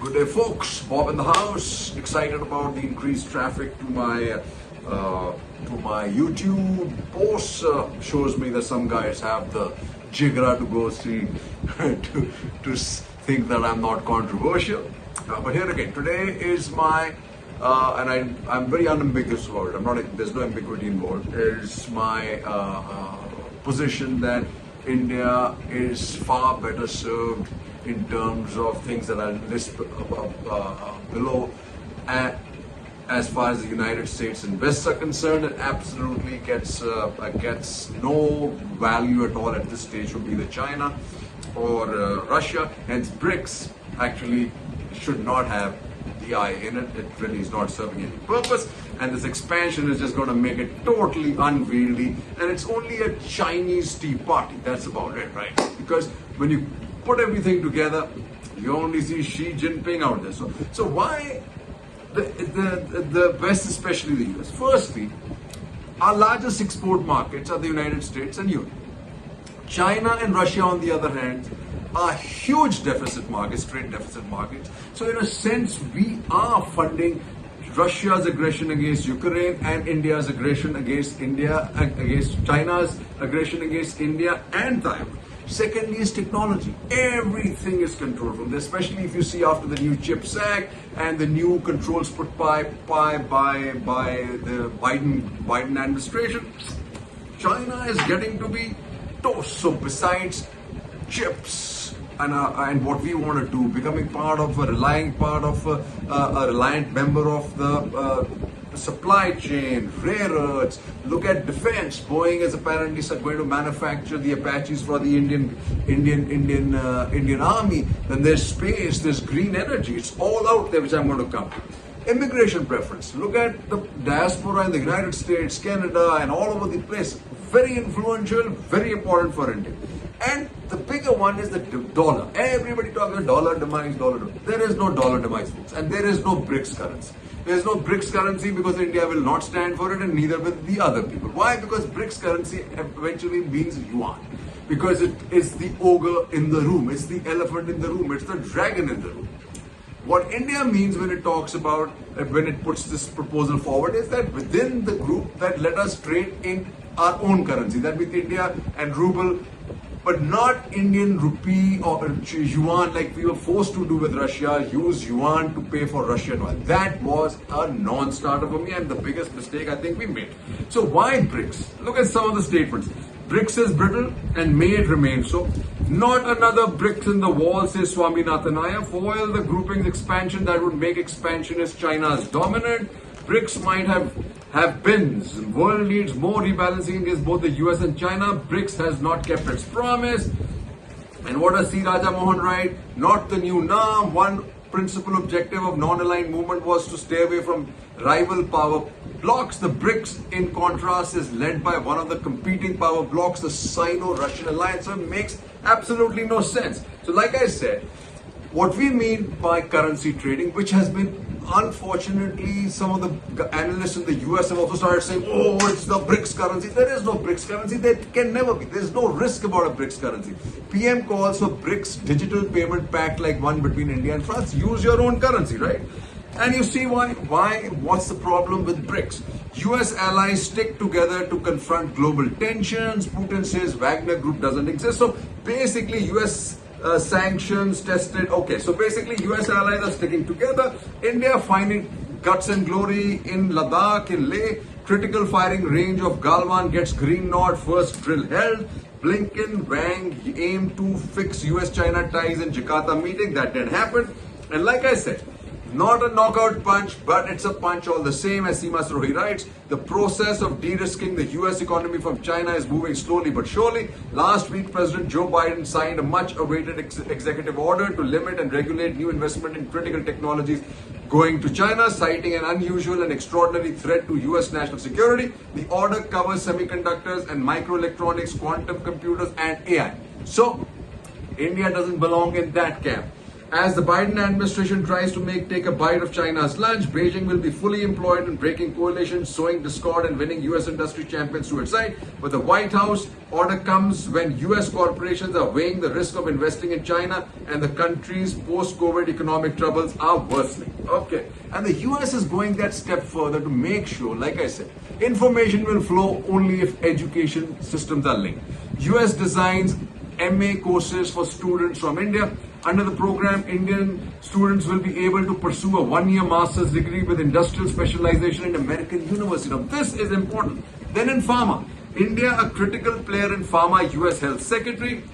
Good day, folks. Bob in the house. Excited about the increased traffic to my YouTube posts. Shows me that some guys have the jigra to go see to think that I'm not controversial. But here again, today is my and I'm very unambiguous about it. There's no ambiguity involved. It's my position that India is far better served in terms of things that I'll list below. As far as the United States invests are concerned, it absolutely gets no value at all at this stage would be the China or Russia. Hence, BRICS actually should not have the I in it. It really is not serving any purpose, and this expansion is just going to make it totally unwieldy. And it's only a Chinese tea party. That's about it, right? Because when you put everything together, you only see Xi Jinping out there. So why the West, especially the US? Firstly, our largest export markets are the United States and Europe. China and Russia, on the other hand, are huge deficit markets, trade deficit markets. So in a sense, we are funding Russia's aggression against Ukraine and India's aggression against China's aggression against India and Taiwan. Secondly is technology. Everything is controlled from there, especially if you see after the new CHIPS Act and the new controls put by the Biden administration. China is getting to be toast. So besides chips and what we want to do, becoming a reliant member of the supply chain, rare earths. Look at defense. Boeing is apparently going to manufacture the Apaches for the Indian Army. Then there's space, there's green energy. It's all out there, which I'm going to come to. Immigration preference. Look at the diaspora in the United States, Canada, and all over the place. Very influential, very important for India. And the bigger one is the dollar. Everybody talks about dollar demise, dollar. There is no dollar demise, folks, and there is no BRICS currency. There is no BRICS currency because India will not stand for it, and neither will the other people. Why? Because BRICS currency eventually means yuan. Because it is the ogre in the room, it's the elephant in the room, it's the dragon in the room. What India means when it talks about, when it puts this proposal forward, is that within the group that let us trade in our own currency, that with India and ruble, but not Indian rupee or yuan like we were forced to do with Russia, use yuan to pay for Russian oil. That was a non-starter for me and the biggest mistake I think we made. So why BRICS? Look at some of the statements. BRICS is brittle and may it remain so. Not another bricks in the wall, says Swaminathan Iyer. Foil the grouping's expansion that would make expansionist China's dominant. BRICS might have bins. World needs more rebalancing against both the US and China. BRICS has not kept its promise. And what does C. Raja Mohan write? Not the new norm. One principal objective of non-aligned movement was to stay away from rival power blocks. The BRICS, in contrast, is led by one of the competing power blocks, the Sino-Russian alliance. So it makes absolutely no sense. So like I said, what we mean by currency trading, which has been, unfortunately, some of the analysts in the US have also started saying, oh, it's the BRICS currency. There is no BRICS currency. There can never be. There's no risk about a BRICS currency. PM calls for BRICS digital payment pact like one between India and France. Use your own currency, right? And you see why? What's the problem with BRICS? US allies stick together to confront global tensions. Putin says Wagner Group doesn't exist. So basically, US sanctions tested. Okay, so basically US allies are sticking together. India finding guts and glory in Ladakh, in Leh. Critical firing range of Galwan gets green nod. First drill held. Blinken, Wang aim to fix US-China ties in Jakarta meeting. That didn't happen. And like I said, not a knockout punch, but it's a punch all the same. As Seema Rohi writes, the process of de-risking the US economy from China is moving slowly but surely. Last week, President Joe Biden signed a much-awaited executive order to limit and regulate new investment in critical technologies going to China, citing an unusual and extraordinary threat to US national security. The order covers semiconductors and microelectronics, quantum computers, and AI. So, India doesn't belong in that camp. As the Biden administration tries to take a bite of China's lunch, Beijing will be fully employed in breaking coalitions, sowing discord, and winning U.S. industry champions to its side. But the White House order comes when U.S. corporations are weighing the risk of investing in China, and the country's post-COVID economic troubles are worsening. Okay, and the U.S. is going that step further to make sure, like I said, information will flow only if education systems are linked. U.S. designs MA courses for students from India. Under the program, Indian students will be able to pursue a one-year master's degree with industrial specialization in American university. Now, this is important. Then in pharma, India, a critical player in pharma, US Health Secretary,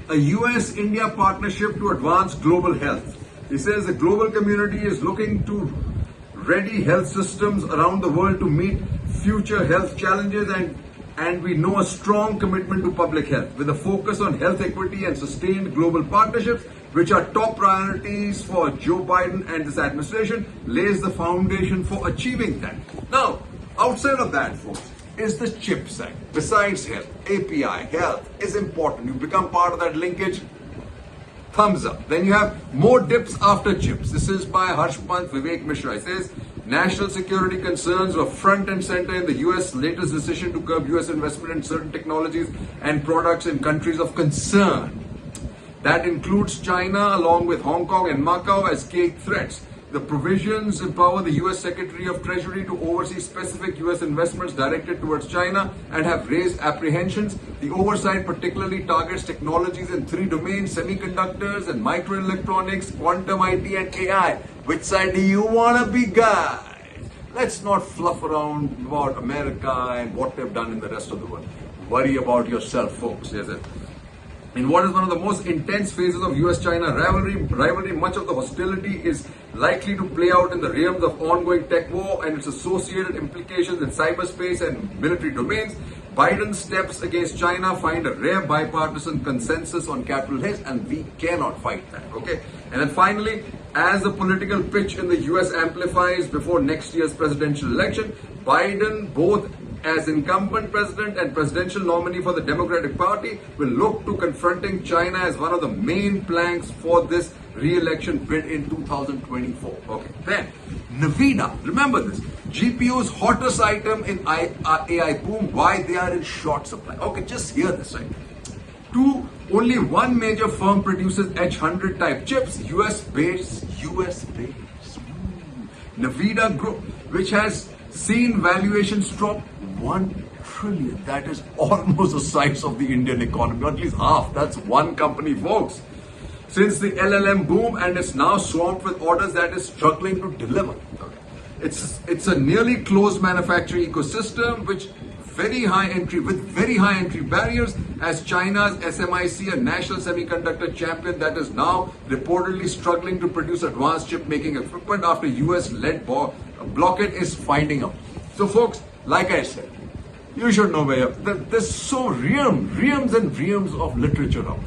a US-India partnership to advance global health. He says the global community is looking to ready health systems around the world to meet future health challenges, and we know a strong commitment to public health with a focus on health equity and sustained global partnerships, which are top priorities for Joe Biden and this administration, lays the foundation for achieving that. Now, outside of that, folks, is the CHIPS Act. Besides health, API, health is important. You become part of that linkage. Thumbs up. Then you have more dips after chips. This is by Harsh Pant, Vivek Mishra. It says, national security concerns were front and center in the US latest decision to curb US investment in certain technologies and products in countries of concern. That includes China along with Hong Kong and Macau as key threats. The provisions empower the US Secretary of Treasury to oversee specific US investments directed towards China and have raised apprehensions. The oversight particularly targets technologies in three domains: semiconductors and microelectronics, quantum IT and AI. Which side do you want to be, guys? Let's not fluff around about America and what they've done in the rest of the world. Worry about yourself, folks. In what is one of the most intense phases of US-China rivalry, much of the hostility is likely to play out in the realms of ongoing tech war and its associated implications in cyberspace and military domains. Biden's steps against China find a rare bipartisan consensus on Capitol Hill, and we cannot fight that, okay? And then finally, as the political pitch in the US amplifies before next year's presidential election, Biden, both as incumbent president and presidential nominee for the Democratic Party, will look to confronting China as one of the main planks for this re-election bid in 2024. Okay, then Nvidia, remember this, GPU's hottest item in AI boom, why they are in short supply. Okay, just hear this, right? Only one major firm produces H100 type chips, US based. Nvidia Group, which has seen valuations drop 1 trillion. That is almost the size of the Indian economy, or at least half. That's one company, folks. Since the LLM boom, and it's now swamped with orders that is struggling to deliver. It's a nearly closed manufacturing ecosystem with very high entry barriers, as China's SMIC, a national semiconductor champion that is now reportedly struggling to produce advanced chip making equipment after US-led blockade, is finding out. So folks, like I said, you should know where there's so realms and realms of literature out.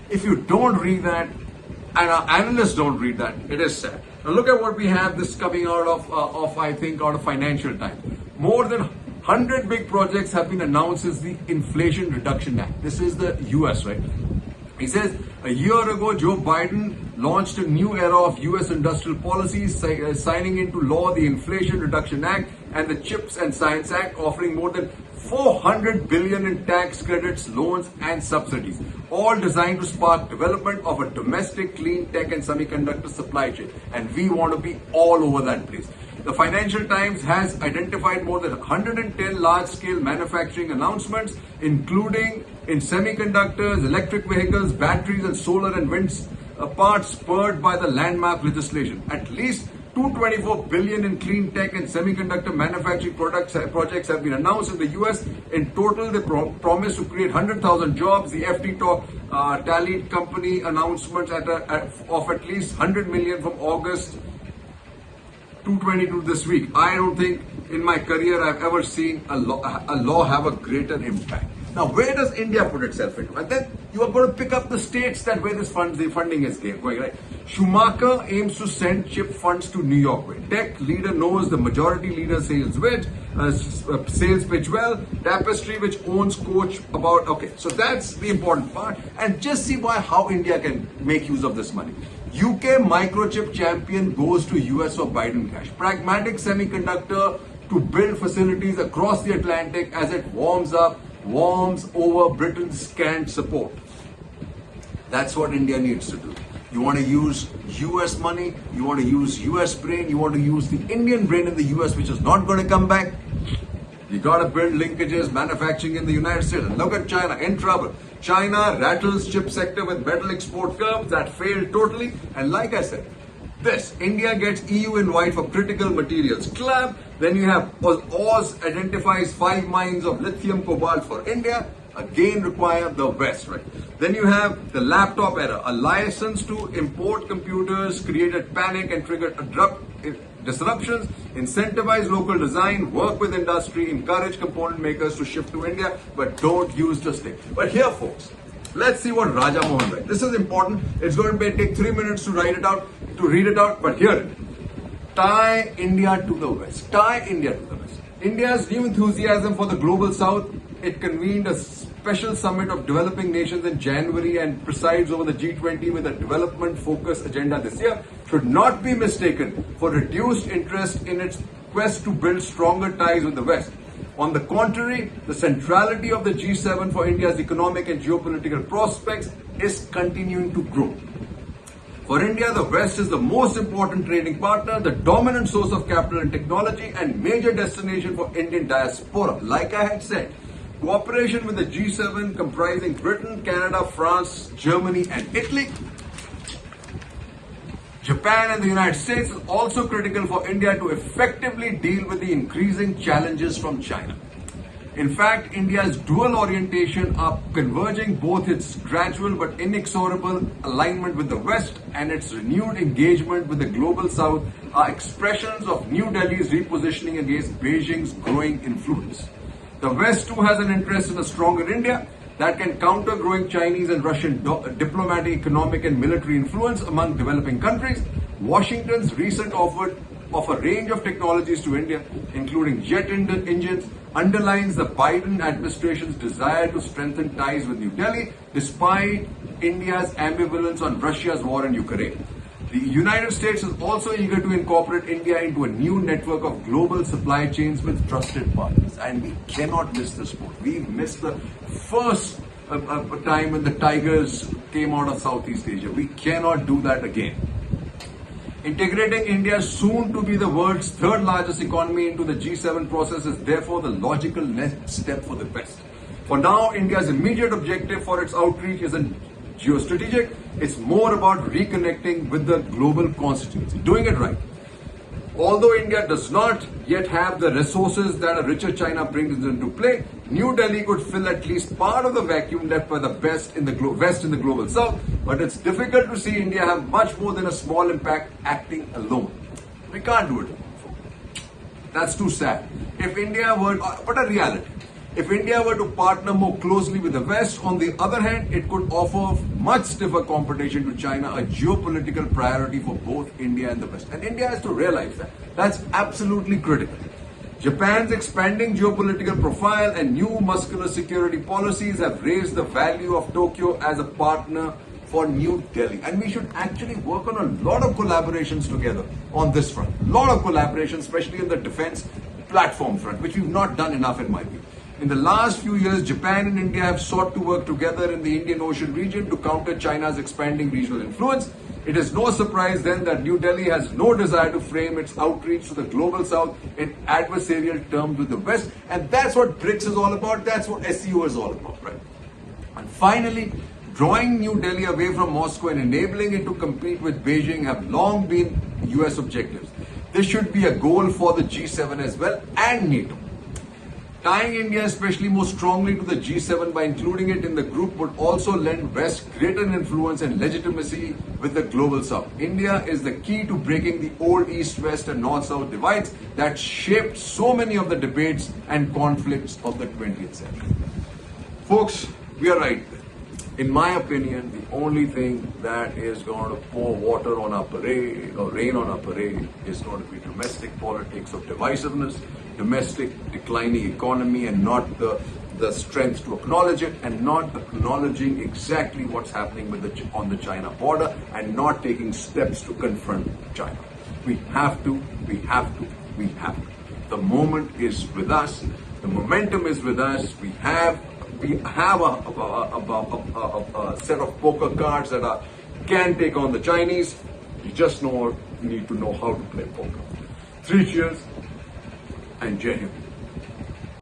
If you don't read that, and our analysts don't read that, it is sad. Now look at what we have this coming out of Financial Times. More than 100 big projects have been announced since the Inflation Reduction Act. This is the US, right? He says, a year ago, Joe Biden launched a new era of US industrial policies, signing into law the Inflation Reduction Act and the CHIPS and Science Act, offering more than $400 billion in tax credits, loans, and subsidies, all designed to spark development of a domestic clean tech and semiconductor supply chain. And we want to be all over that place. The Financial Times has identified more than 110 large-scale manufacturing announcements, including in semiconductors, electric vehicles, batteries, and solar and wind parts, spurred by the landmark legislation. At least $224 billion in clean tech and semiconductor manufacturing projects have been announced in the US. In total, they promise to create 100,000 jobs. The FT tallied company announcements of at least 100 million from August 222 this week. I don't think in my career I've ever seen a law have a greater impact. Now, where does India put itself into? And then you are going to pick up the states that where this the funding is going, right? Schumacher aims to send chip funds to New York. Way. Tech leader knows the majority leader sales pitch well. Tapestry, which owns Coach, about okay. So that's the important part. And just see how India can make use of this money. UK microchip champion goes to US for Biden cash. Pragmatic semiconductor to build facilities across the Atlantic as it warms over Britain's scant support. That's what India needs to do. You want to use US money, you want to use US brain, you want to use the Indian brain in the US, which is not going to come back. You got to build linkages, manufacturing in the United States. And look at China, in trouble. China rattles chip sector with metal export curbs that failed totally. And like I said, India gets EU invite for critical materials club. Then you have Oz identifies 5 mines of lithium cobalt for India. Again require the West, right? Then you have the laptop era. A license to import computers created panic and triggered disruptions. Incentivize local design, work with industry, encourage component makers to shift to India, but don't use the state. But here, folks, let's see what Raja Mohan writes. This is important. It's going to take 3 minutes to read it out, but here it is. Tie India to the West. Tie India to the West. India's new enthusiasm for the global South. It convened a special summit of developing nations in January and presides over the G20 with a development-focused agenda this year, should not be mistaken for reduced interest in its quest to build stronger ties with the West. On the contrary, the centrality of the G7 for India's economic and geopolitical prospects is continuing to grow. For India, the West is the most important trading partner, the dominant source of capital and technology, and major destination for Indian diaspora. Like I had said, cooperation with the G7 comprising Britain, Canada, France, Germany, and Italy, Japan, and the United States is also critical for India to effectively deal with the increasing challenges from China. In fact, India's dual orientation are converging both its gradual but inexorable alignment with the West and its renewed engagement with the global South are expressions of New Delhi's repositioning against Beijing's growing influence. The West too has an interest in a stronger India that can counter growing Chinese and Russian diplomatic, economic, and military influence among developing countries. Washington's recent offer of a range of technologies to India, including jet engines, underlines the Biden administration's desire to strengthen ties with New Delhi, despite India's ambivalence on Russia's war in Ukraine. The United States is also eager to incorporate India into a new network of global supply chains with trusted partners. And we cannot miss this sport. We missed the first time when the Tigers came out of Southeast Asia. We cannot do that again. Integrating India soon to be the world's 3rd largest economy into the G7 process is therefore the logical next step for the West. For now, India's immediate objective for its outreach isn't geostrategic, it's more about reconnecting with the global constituency, doing it right. Although India does not yet have the resources that a richer China brings into play, New Delhi could fill at least part of the vacuum left by the West in the global South, but it's difficult to see India have much more than a small impact acting alone. We can't do it. That's too sad. If India were, but a reality. If India were to partner more closely with the West, on the other hand, it could offer much stiffer competition to China, a geopolitical priority for both India and the West. And India has to realize that. That's absolutely critical. Japan's expanding geopolitical profile and new muscular security policies have raised the value of Tokyo as a partner for New Delhi. And we should actually work on a lot of collaborations together on this front. A lot of collaboration, especially in the defense platform front, which we've not done enough in my view. In the last few years, Japan and India have sought to work together in the Indian Ocean region to counter China's expanding regional influence. It is no surprise then that New Delhi has no desire to frame its outreach to the global South in adversarial terms with the West. And that's what BRICS is all about. That's what SEO is all about, right? And finally, drawing New Delhi away from Moscow and enabling it to compete with Beijing have long been US objectives. This should be a goal for the G7 as well and NATO. Tying India especially more strongly to the G7 by including it in the group would also lend West greater influence and legitimacy with the global South. India is the key to breaking the old East-West and North-South divides that shaped so many of the debates and conflicts of the 20th century. Folks, we are right. In my opinion, the only thing that is going to pour water on our parade or rain on our parade is going to be domestic politics of divisiveness, domestic declining economy, and not the strength to acknowledge it, and not acknowledging exactly what's happening on the China border, and not taking steps to confront China. We have to, we have to, we have to. The moment is with us. The momentum is with us. We have a set of poker cards that can take on the Chinese. You just need to know how to play poker. 3 cheers and Jai Hind.